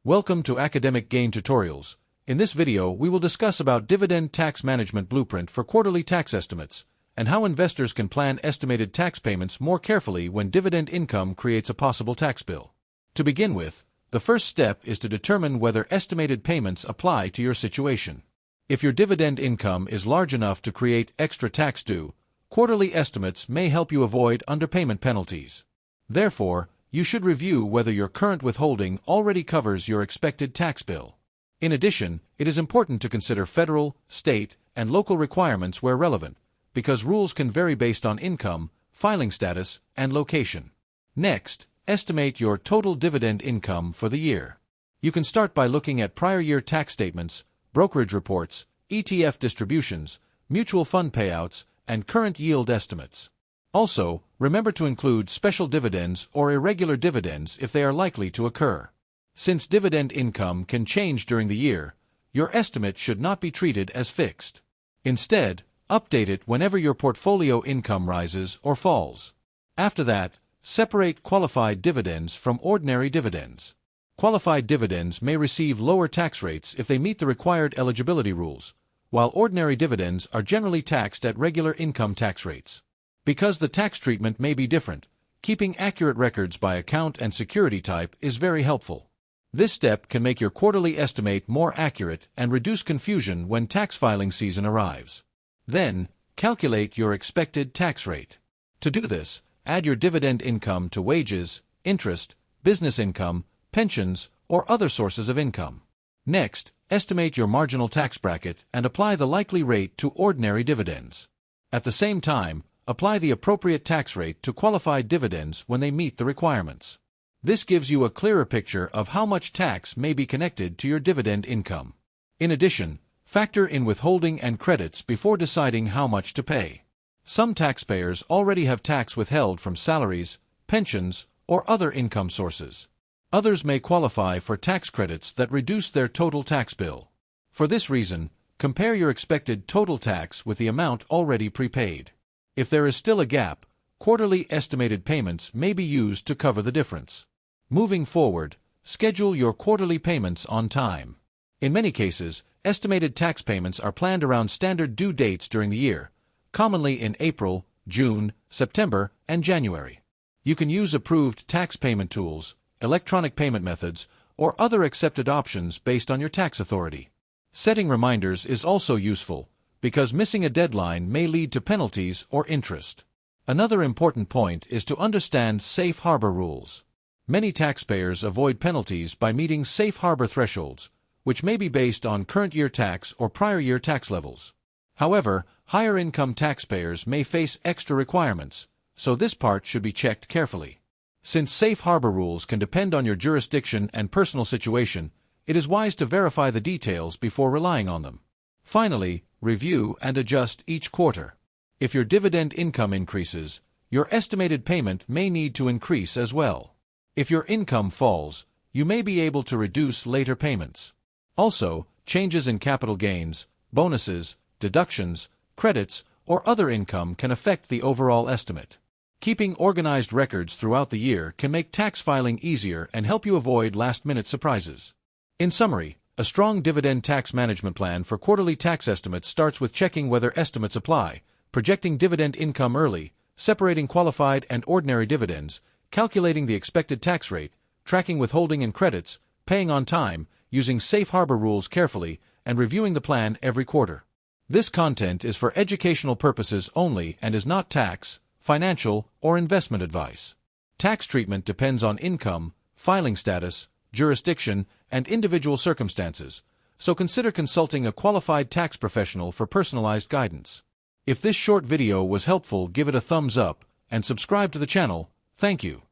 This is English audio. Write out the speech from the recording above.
Welcome to Academic Gain Tutorials. In this video, we will discuss about Dividend Tax Management Blueprint for quarterly tax estimates, and how investors can plan estimated tax payments more carefully when dividend income creates a possible tax bill. To begin with, the first step is to determine whether estimated payments apply to your situation. If your dividend income is large enough to create extra tax due, quarterly estimates may help you avoid underpayment penalties. Therefore, you should review whether your current withholding already covers your expected tax bill. In addition, it is important to consider federal, state, and local requirements where relevant, because rules can vary based on income, filing status, and location. Next, estimate your total dividend income for the year. You can start by looking at prior year tax statements, brokerage reports, ETF distributions, mutual fund payouts, and current yield estimates. Also, remember to include special dividends or irregular dividends if they are likely to occur. Since dividend income can change during the year, your estimate should not be treated as fixed. Instead, update it whenever your portfolio income rises or falls. After that, separate qualified dividends from ordinary dividends. Qualified dividends may receive lower tax rates if they meet the required eligibility rules, while ordinary dividends are generally taxed at regular income tax rates. Because the tax treatment may be different, keeping accurate records by account and security type is very helpful. This step can make your quarterly estimate more accurate and reduce confusion when tax filing season arrives. Then, calculate your expected tax rate. To do this, add your dividend income to wages, interest, business income, pensions, or other sources of income. Next, estimate your marginal tax bracket and apply the likely rate to ordinary dividends. At the same time, apply the appropriate tax rate to qualified dividends when they meet the requirements. This gives you a clearer picture of how much tax may be connected to your dividend income. In addition, factor in withholding and credits before deciding how much to pay. Some taxpayers already have tax withheld from salaries, pensions, or other income sources. Others may qualify for tax credits that reduce their total tax bill. For this reason, compare your expected total tax with the amount already prepaid. If there is still a gap, quarterly estimated payments may be used to cover the difference. Moving forward, schedule your quarterly payments on time. In many cases, estimated tax payments are planned around standard due dates during the year, commonly in April, June, September, and January. You can use approved tax payment tools, electronic payment methods, or other accepted options based on your tax authority. Setting reminders is also useful, because missing a deadline may lead to penalties or interest. Another important point is to understand safe harbor rules. Many taxpayers avoid penalties by meeting safe harbor thresholds, which may be based on current year tax or prior year tax levels. However, higher income taxpayers may face extra requirements, so this part should be checked carefully. Since safe harbor rules can depend on your jurisdiction and personal situation, it is wise to verify the details before relying on them. Finally, review and adjust each quarter. If your dividend income increases, your estimated payment may need to increase as well. If your income falls, you may be able to reduce later payments. Also, changes in capital gains, bonuses, deductions, credits, or other income can affect the overall estimate. Keeping organized records throughout the year can make tax filing easier and help you avoid last-minute surprises. In summary, a strong dividend tax management plan for quarterly tax estimates starts with checking whether estimates apply, projecting dividend income early, separating qualified and ordinary dividends, calculating the expected tax rate, tracking withholding and credits, paying on time, using safe harbor rules carefully, and reviewing the plan every quarter. This content is for educational purposes only and is not tax, financial, or investment advice. Tax treatment depends on income, filing status, jurisdiction, and individual circumstances, so consider consulting a qualified tax professional for personalized guidance. If this short video was helpful, give it a thumbs up and subscribe to the channel. Thank you.